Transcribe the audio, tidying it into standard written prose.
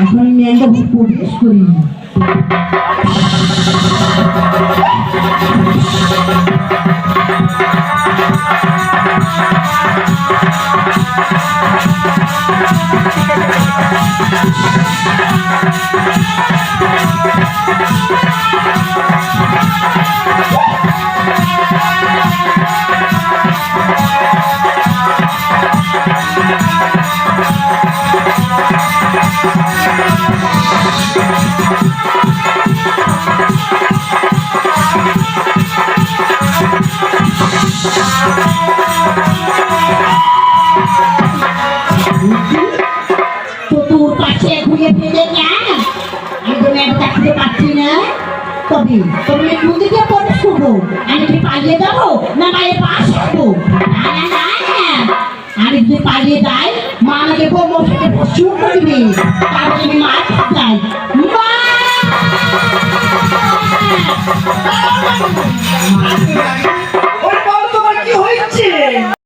এখন আমি ন্যাংটা প্রবেশ করি। তোর কাছে ঘুরে ফিরে কেন? আমি তো মেয়েটা খুঁজে পাচ্ছি না। তবে তুমি নদীকে প্রবেশ করবো, আমি কি পালিয়ে যাবো না মায়ের পাশ করবো? না না না, আমি যদি পালিয়ে যাই মা আমাকে বৌমার সাথে প্রশ্ন করবে, তারপরে আমি মার কাছে যাই। মা